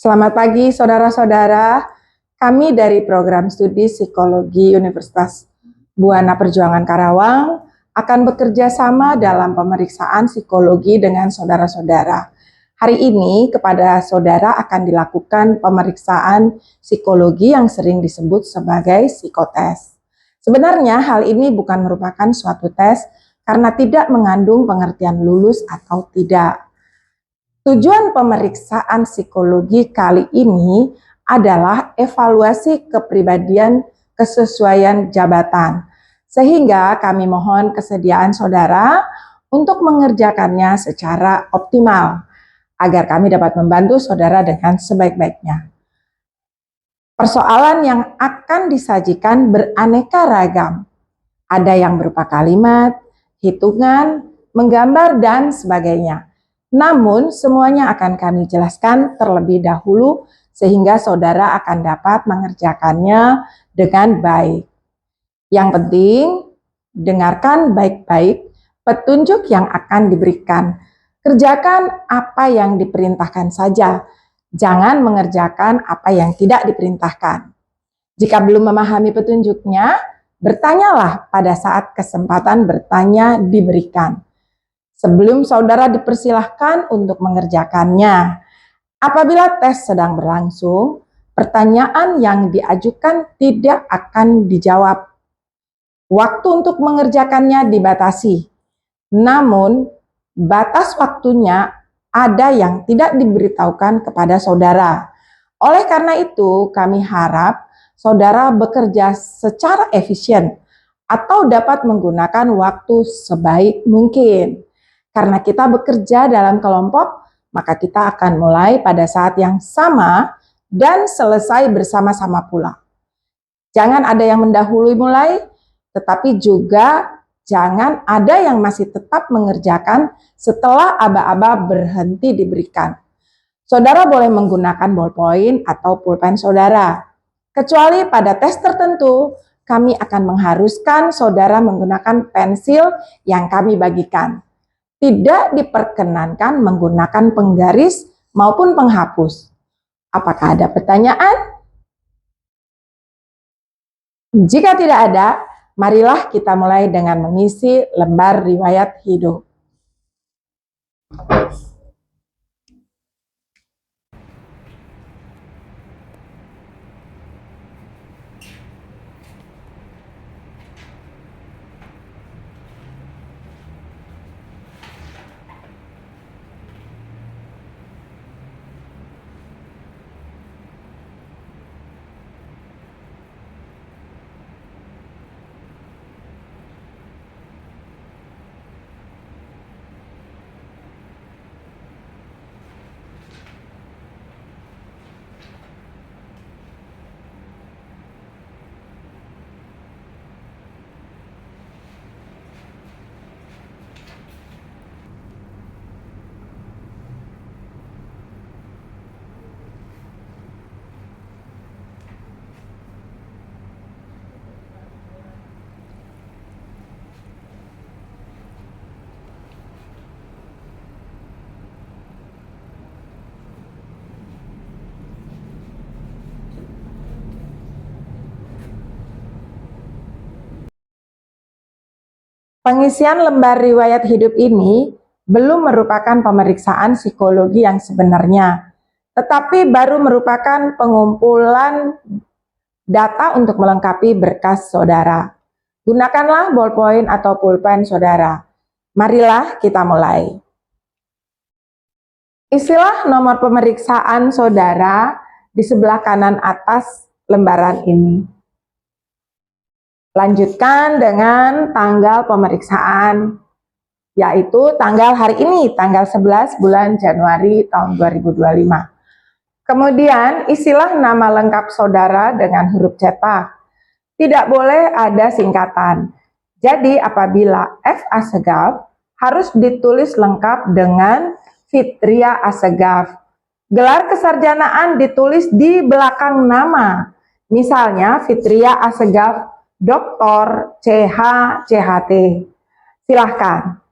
Selamat pagi saudara-saudara, kami dari program studi psikologi Universitas Buana Perjuangan Karawang akan bekerja sama dalam pemeriksaan psikologi dengan saudara-saudara. Hari ini kepada saudara akan dilakukan pemeriksaan psikologi yang sering disebut sebagai psikotes. Sebenarnya hal ini bukan merupakan suatu tes karena tidak mengandung pengertian lulus atau tidak. Tujuan pemeriksaan psikologi kali ini adalah evaluasi kepribadian kesesuaian jabatan. Sehingga kami mohon kesediaan saudara untuk mengerjakannya secara optimal agar kami dapat membantu saudara dengan sebaik-baiknya. Persoalan yang akan disajikan beraneka ragam. Ada yang berupa kalimat, hitungan, menggambar, dan sebagainya. Namun, semuanya akan kami jelaskan terlebih dahulu sehingga saudara akan dapat mengerjakannya dengan baik. Yang penting, dengarkan baik-baik petunjuk yang akan diberikan. Kerjakan apa yang diperintahkan saja. Jangan mengerjakan apa yang tidak diperintahkan. Jika belum memahami petunjuknya, bertanyalah pada saat kesempatan bertanya diberikan. Sebelum saudara dipersilahkan untuk mengerjakannya. Apabila tes sedang berlangsung, pertanyaan yang diajukan tidak akan dijawab. Waktu untuk mengerjakannya dibatasi. Namun, batas waktunya ada yang tidak diberitahukan kepada saudara. Oleh karena itu, kami harap saudara bekerja secara efisien atau dapat menggunakan waktu sebaik mungkin. Karena kita bekerja dalam kelompok, maka kita akan mulai pada saat yang sama dan selesai bersama-sama pula. Jangan ada yang mendahului mulai, tetapi juga jangan ada yang masih tetap mengerjakan setelah aba-aba berhenti diberikan. Saudara boleh menggunakan ballpoint atau pulpen saudara. Kecuali pada tes tertentu, kami akan mengharuskan saudara menggunakan pensil yang kami bagikan. Tidak diperkenankan menggunakan penggaris maupun penghapus. Apakah ada pertanyaan? Jika tidak ada, marilah kita mulai dengan mengisi lembar riwayat hidup. Pengisian lembar riwayat hidup ini belum merupakan pemeriksaan psikologi yang sebenarnya, tetapi baru merupakan pengumpulan data untuk melengkapi berkas saudara. Gunakanlah ballpoint atau pulpen saudara. Marilah kita mulai. Isilah nomor pemeriksaan saudara di sebelah kanan atas lembaran ini. Lanjutkan dengan tanggal pemeriksaan, yaitu tanggal hari ini, tanggal 11 bulan Januari tahun 2025. Kemudian isilah nama lengkap saudara dengan huruf cetak. Tidak boleh ada singkatan. Jadi apabila F. Assegaf harus ditulis lengkap dengan Fitria Assegaf. Gelar kesarjanaan ditulis di belakang nama. Misalnya Fitria Assegaf Dr. CH CHT. Silahkan.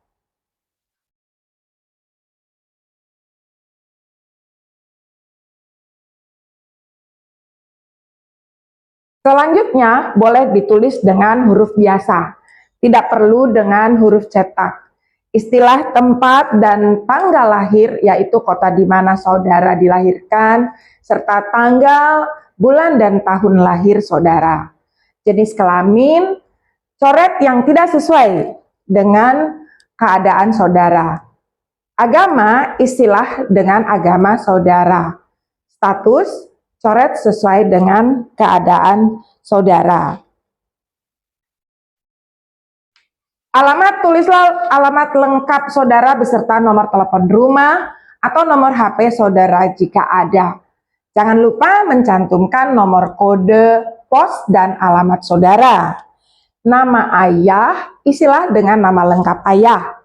Selanjutnya, boleh ditulis dengan huruf biasa, tidak perlu dengan huruf cetak. Istilah tempat dan tanggal lahir, yaitu kota di mana saudara dilahirkan, serta tanggal, bulan, dan tahun lahir saudara. Jenis kelamin, coret yang tidak sesuai dengan keadaan saudara. Agama, istilah dengan agama saudara. Status, coret sesuai dengan keadaan saudara. Alamat, tulislah alamat lengkap saudara beserta nomor telepon rumah atau nomor HP saudara jika ada. Jangan lupa mencantumkan nomor kode pos dan alamat saudara. Nama ayah, istilah dengan nama lengkap ayah,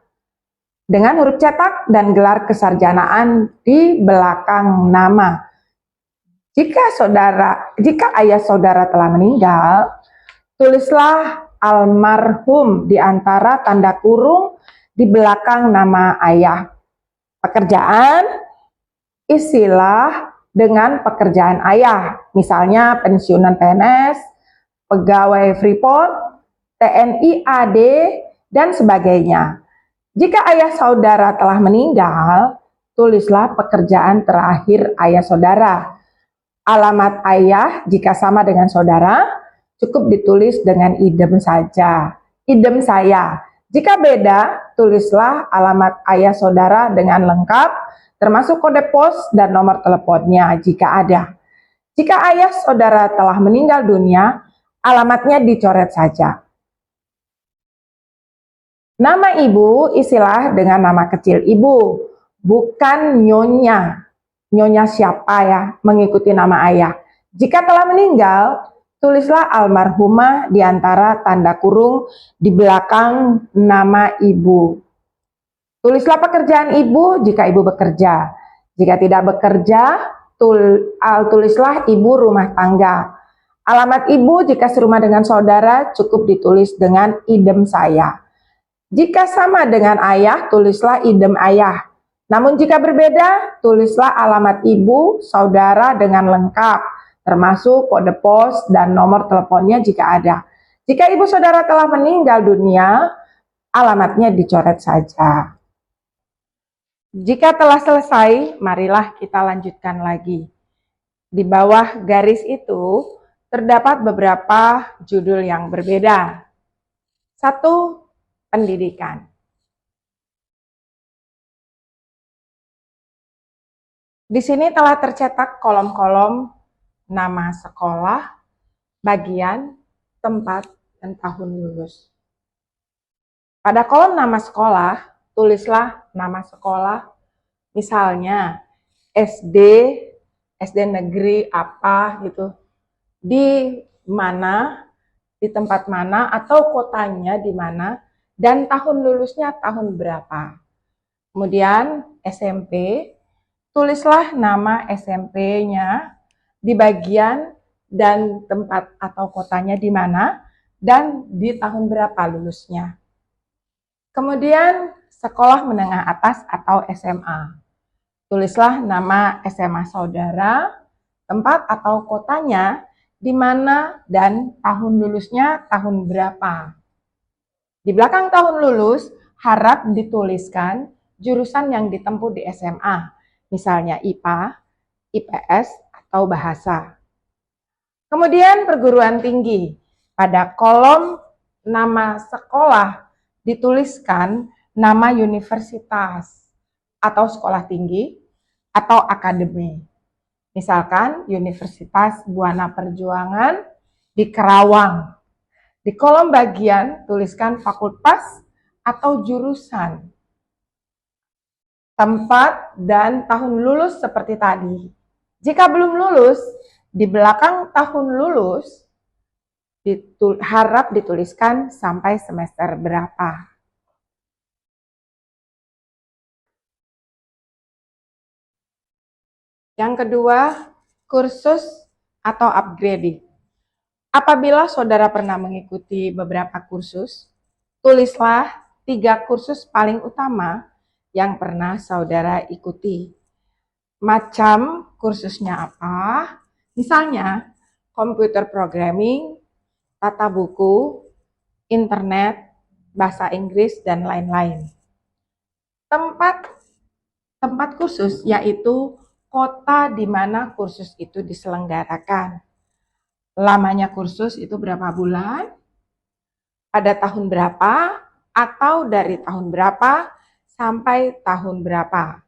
dengan huruf cetak dan gelar kesarjanaan di belakang nama. Jika ayah saudara telah meninggal, tulislah almarhum di antara tanda kurung di belakang nama ayah. Pekerjaan, istilah dengan pekerjaan ayah, misalnya pensiunan PNS, pegawai Freeport, TNI AD, dan sebagainya. Jika ayah saudara telah meninggal, tulislah pekerjaan terakhir ayah saudara. Alamat ayah jika sama dengan saudara, cukup ditulis dengan idem saja. Idem saya. Jika beda, tulislah alamat ayah saudara dengan lengkap, termasuk kode pos dan nomor teleponnya jika ada. Jika ayah saudara telah meninggal dunia, alamatnya dicoret saja. Nama ibu, istilah dengan nama kecil ibu, bukan nyonya. Nyonya siapa ya, mengikuti nama ayah. Jika telah meninggal, tulislah almarhumah di antara tanda kurung di belakang nama ibu. Tulislah pekerjaan ibu jika ibu bekerja. Jika tidak bekerja, tulislah ibu rumah tangga. Alamat ibu jika serumah dengan saudara cukup ditulis dengan idem saya. Jika sama dengan ayah, tulislah idem ayah. Namun jika berbeda, tulislah alamat ibu, saudara dengan lengkap, termasuk kode pos dan nomor teleponnya jika ada. Jika ibu saudara telah meninggal dunia, alamatnya dicoret saja. Jika telah selesai, marilah kita lanjutkan lagi. Di bawah garis itu, terdapat beberapa judul yang berbeda. 1. Pendidikan. Di sini telah tercetak kolom-kolom nama sekolah, bagian, tempat, dan tahun lulus. Pada kolom nama sekolah, tulislah nama sekolah, misalnya SD negeri apa gitu, di mana, di tempat mana, atau kotanya di mana, dan tahun lulusnya tahun berapa. Kemudian SMP, tulislah nama SMP-nya di bagian dan tempat atau kotanya di mana dan di tahun berapa lulusnya. Kemudian sekolah menengah atas atau SMA. Tulislah nama SMA saudara, tempat atau kotanya di mana dan tahun lulusnya tahun berapa. Di belakang tahun lulus harap dituliskan jurusan yang ditempuh di SMA. Misalnya IPA, IPS, atau bahasa. Kemudian perguruan tinggi. Pada kolom nama sekolah dituliskan nama universitas atau sekolah tinggi atau akademi. Misalkan Universitas Buana Perjuangan di Kerawang. Di kolom bagian tuliskan fakultas atau jurusan. Tempat dan tahun lulus seperti tadi. Jika belum lulus, di belakang tahun lulus harap dituliskan sampai semester berapa. Yang kedua, kursus atau upgrading. Apabila saudara pernah mengikuti beberapa kursus, tulislah 3 kursus paling utama yang pernah saudara ikuti. Macam kursusnya apa? Misalnya, komputer programming, tata buku, internet, bahasa Inggris, dan lain-lain. Tempat khusus yaitu kota di mana kursus itu diselenggarakan. Lamanya kursus itu berapa bulan, pada tahun berapa, atau dari tahun berapa sampai tahun berapa.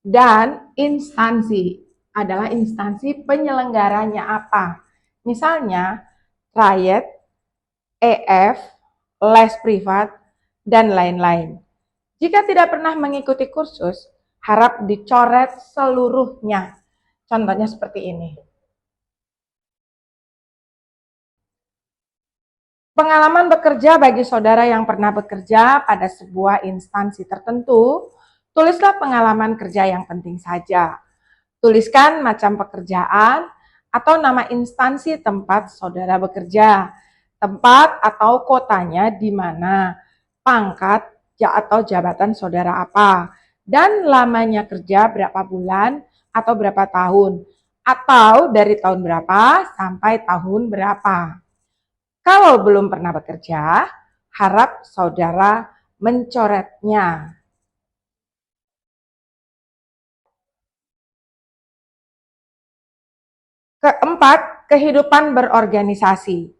Dan instansi adalah instansi penyelenggaranya apa. Misalnya, Triad, EF, les privat, dan lain-lain. Jika tidak pernah mengikuti kursus, harap dicoret seluruhnya. Contohnya seperti ini. Pengalaman bekerja bagi saudara yang pernah bekerja pada sebuah instansi tertentu, tulislah pengalaman kerja yang penting saja. Tuliskan macam pekerjaan atau nama instansi tempat saudara bekerja, tempat atau kotanya di mana, pangkat atau jabatan saudara apa, dan lamanya kerja berapa bulan atau berapa tahun, atau dari tahun berapa sampai tahun berapa. Kalau belum pernah bekerja, harap saudara mencoretnya. Keempat, kehidupan berorganisasi.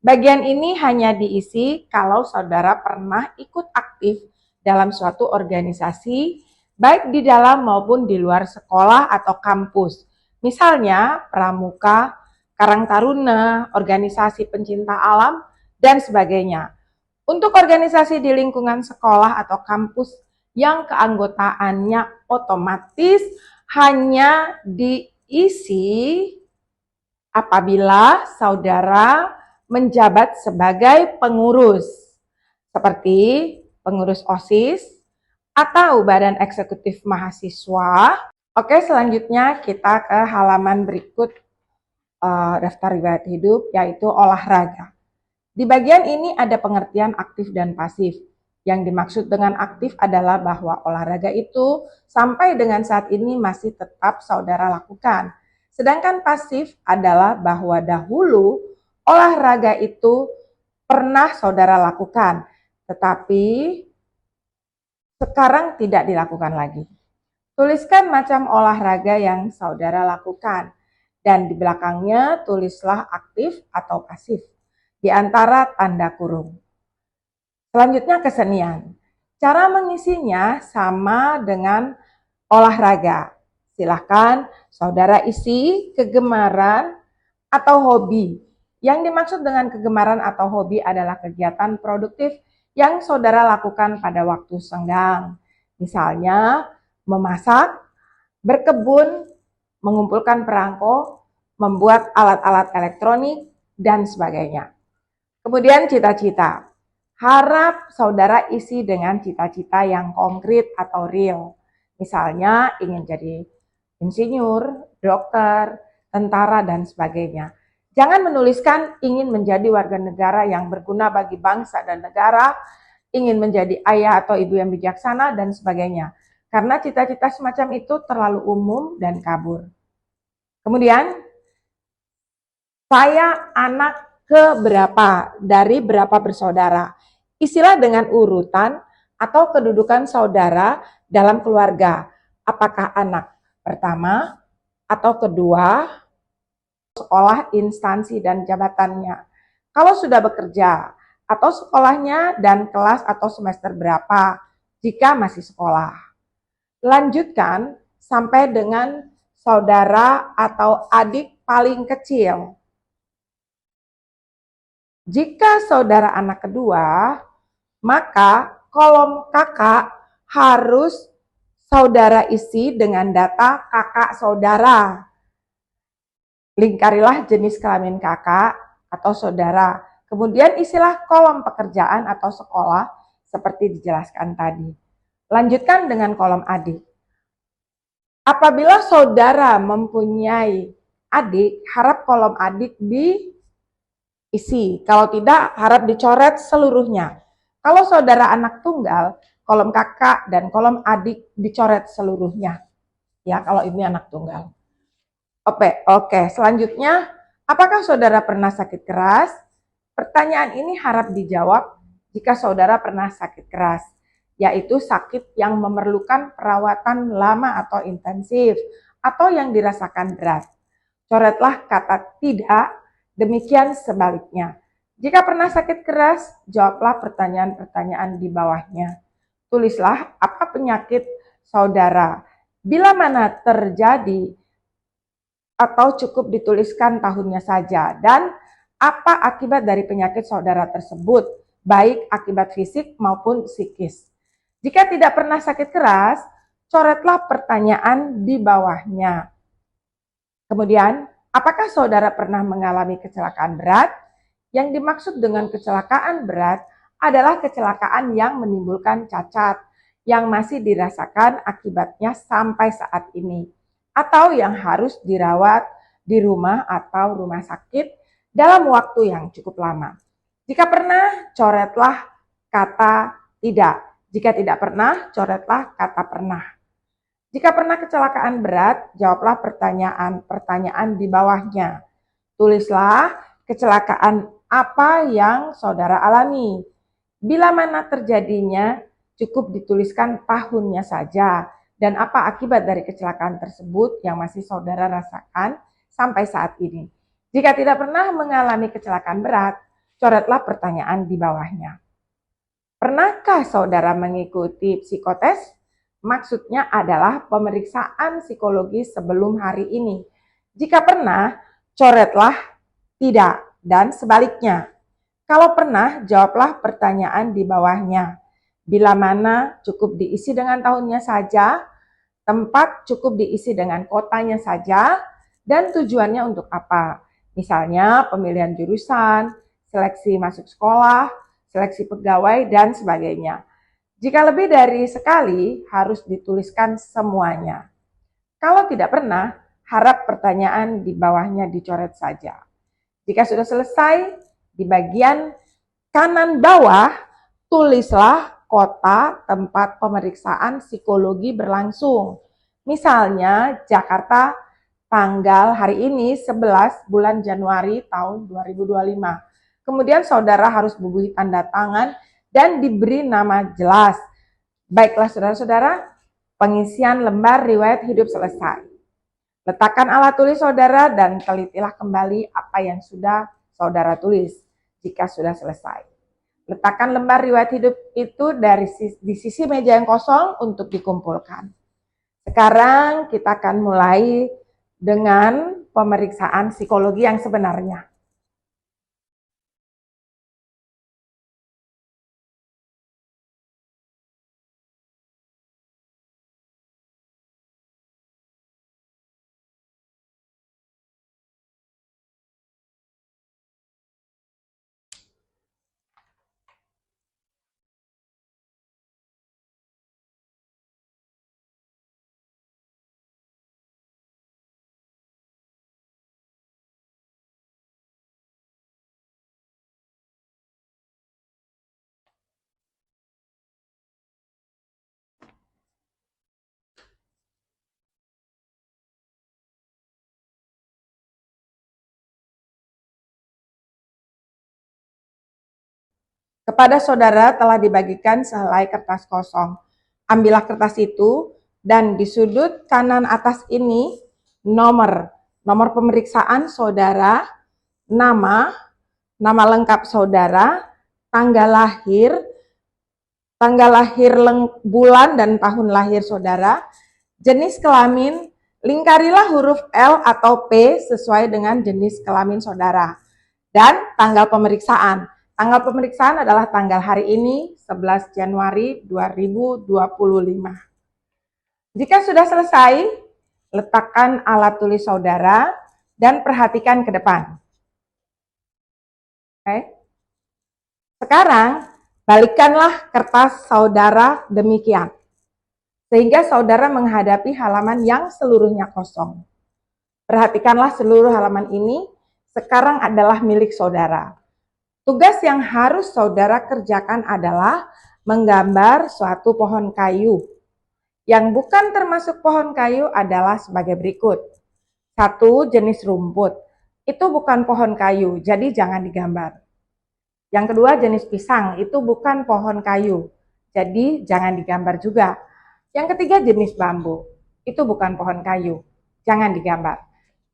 Bagian ini hanya diisi kalau saudara pernah ikut aktif dalam suatu organisasi, baik di dalam maupun di luar sekolah atau kampus. Misalnya, pramuka, Karang Taruna, organisasi pencinta alam, dan sebagainya. Untuk organisasi di lingkungan sekolah atau kampus yang keanggotaannya otomatis hanya diisi apabila saudara menjabat sebagai pengurus, seperti pengurus OSIS atau Badan Eksekutif Mahasiswa. Oke, selanjutnya kita ke halaman berikut daftar riwayat hidup, yaitu olahraga. Di bagian ini ada pengertian aktif dan pasif. Yang dimaksud dengan aktif adalah bahwa olahraga itu sampai dengan saat ini masih tetap saudara lakukan. Sedangkan pasif adalah bahwa dahulu olahraga itu pernah saudara lakukan, tetapi sekarang tidak dilakukan lagi. Tuliskan macam olahraga yang saudara lakukan, dan di belakangnya tulislah aktif atau pasif di antara tanda kurung. Selanjutnya kesenian. Cara mengisinya sama dengan olahraga. Silahkan saudara isi kegemaran atau hobi. Yang dimaksud dengan kegemaran atau hobi adalah kegiatan produktif yang saudara lakukan pada waktu senggang. Misalnya memasak, berkebun, mengumpulkan perangko, membuat alat-alat elektronik, dan sebagainya. Kemudian cita-cita. Harap saudara isi dengan cita-cita yang konkret atau real. Misalnya ingin jadi insinyur, dokter, tentara, dan sebagainya. Jangan menuliskan ingin menjadi warga negara yang berguna bagi bangsa dan negara, ingin menjadi ayah atau ibu yang bijaksana, dan sebagainya. Karena cita-cita semacam itu terlalu umum dan kabur. Kemudian, saya anak keberapa dari berapa bersaudara. Isilah dengan urutan atau kedudukan saudara dalam keluarga. Apakah anak pertama atau kedua, sekolah, instansi, dan jabatannya. Kalau sudah bekerja, atau sekolahnya dan kelas atau semester berapa jika masih sekolah. Lanjutkan sampai dengan saudara atau adik paling kecil. Jika saudara anak kedua, maka kolom kakak harus saudara isi dengan data kakak saudara. Lingkarilah jenis kelamin kakak atau saudara. Kemudian isilah kolom pekerjaan atau sekolah seperti dijelaskan tadi. Lanjutkan dengan kolom adik. Apabila saudara mempunyai adik, harap kolom adik diisi. Kalau tidak, harap dicoret seluruhnya. Kalau saudara anak tunggal, kolom kakak dan kolom adik dicoret seluruhnya. Ya, kalau ini anak tunggal. Oke, selanjutnya Apakah saudara pernah sakit keras? Pertanyaan ini harap dijawab jika saudara pernah sakit keras, yaitu sakit yang memerlukan perawatan lama atau intensif, atau yang dirasakan berat. Coretlah kata tidak, demikian sebaliknya. Jika pernah sakit keras, jawablah pertanyaan-pertanyaan di bawahnya. Tulislah apa penyakit saudara, bila mana terjadi, atau cukup dituliskan tahunnya saja, dan apa akibat dari penyakit saudara tersebut, baik akibat fisik maupun psikis. Jika tidak pernah sakit keras, coretlah pertanyaan di bawahnya. Kemudian, apakah saudara pernah mengalami kecelakaan berat? Yang dimaksud dengan kecelakaan berat adalah kecelakaan yang menimbulkan cacat, yang masih dirasakan akibatnya sampai saat ini, atau yang harus dirawat di rumah atau rumah sakit dalam waktu yang cukup lama. Jika pernah, coretlah kata tidak. Jika tidak pernah, coretlah kata pernah. Jika pernah kecelakaan berat, jawablah pertanyaan-pertanyaan di bawahnya. Tulislah kecelakaan apa yang saudara alami. Bila mana terjadinya, cukup dituliskan tahunnya saja. Dan apa akibat dari kecelakaan tersebut yang masih saudara rasakan sampai saat ini. Jika tidak pernah mengalami kecelakaan berat, coretlah pertanyaan di bawahnya. Pernahkah saudara mengikuti psikotes? Maksudnya adalah pemeriksaan psikologi sebelum hari ini. Jika pernah, coretlah tidak, dan sebaliknya. Kalau pernah, jawablah pertanyaan di bawahnya. Bila mana cukup diisi dengan tahunnya saja, tempat cukup diisi dengan kotanya saja, dan tujuannya untuk apa. Misalnya pemilihan jurusan, seleksi masuk sekolah, seleksi pegawai, dan sebagainya. Jika lebih dari sekali, harus dituliskan semuanya. Kalau tidak pernah, harap pertanyaan di bawahnya dicoret saja. Jika sudah selesai, di bagian kanan bawah, tulislah kota tempat pemeriksaan psikologi berlangsung. Misalnya Jakarta tanggal hari ini 11 bulan Januari tahun 2025. Kemudian saudara harus bubuhi tanda tangan dan diberi nama jelas. Baiklah saudara-saudara, pengisian lembar riwayat hidup selesai. Letakkan alat tulis saudara dan telitilah kembali apa yang sudah saudara tulis jika sudah selesai. Letakkan lembar riwayat hidup itu di sisi meja yang kosong untuk dikumpulkan. Sekarang kita akan mulai dengan pemeriksaan psikologi yang sebenarnya. Kepada saudara telah dibagikan sehelai kertas kosong. Ambillah kertas itu dan di sudut kanan atas ini nomor pemeriksaan saudara, nama lengkap saudara, tanggal lahir bulan dan tahun lahir saudara, jenis kelamin, lingkarilah huruf L atau P sesuai dengan jenis kelamin saudara, dan tanggal pemeriksaan. Tanggal pemeriksaan adalah tanggal hari ini, 11 Januari 2025. Jika sudah selesai, letakkan alat tulis saudara dan perhatikan ke depan. Oke. Sekarang, balikkanlah kertas saudara demikian, sehingga saudara menghadapi halaman yang seluruhnya kosong. Perhatikanlah seluruh halaman ini sekarang adalah milik saudara. Tugas yang harus saudara kerjakan adalah menggambar suatu pohon kayu. Yang bukan termasuk pohon kayu adalah sebagai berikut. 1. Jenis rumput. itu bukan pohon kayu, jadi jangan digambar. Yang kedua, jenis pisang, itu bukan pohon kayu, jadi jangan digambar juga. Yang ketiga, jenis bambu, itu bukan pohon kayu, jangan digambar.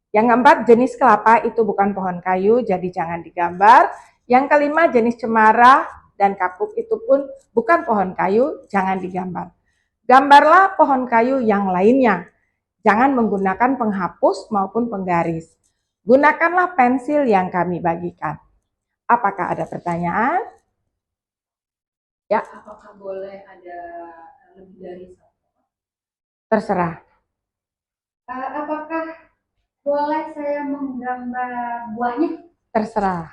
Yang keempat, jenis kelapa, itu bukan pohon kayu, jadi jangan digambar. Yang kelima, jenis cemara dan kapuk, itu pun bukan pohon kayu, jangan digambar. Gambarlah pohon kayu yang lainnya. Jangan menggunakan penghapus maupun penggaris. Gunakanlah pensil yang kami bagikan. Apakah ada pertanyaan? Ya. Apakah boleh ada lebih dari satu? Terserah. Apakah boleh saya menggambar buahnya? Terserah.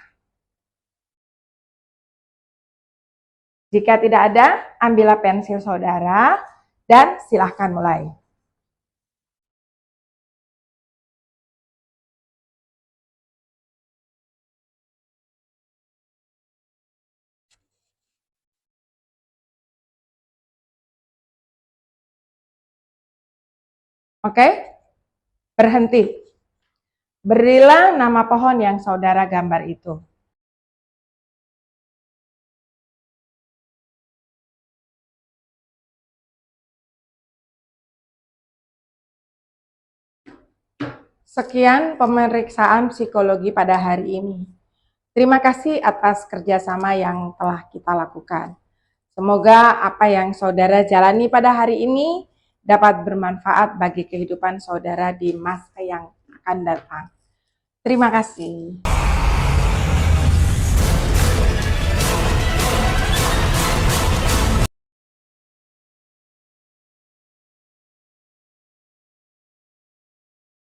Jika tidak ada, ambillah pensil saudara dan silahkan mulai. Oke? Berhenti. Berilah nama pohon yang saudara gambar itu. Sekian pemeriksaan psikologi pada hari ini. Terima kasih atas kerjasama yang telah kita lakukan. Semoga apa yang saudara jalani pada hari ini dapat bermanfaat bagi kehidupan saudara di masa yang akan datang. Terima kasih.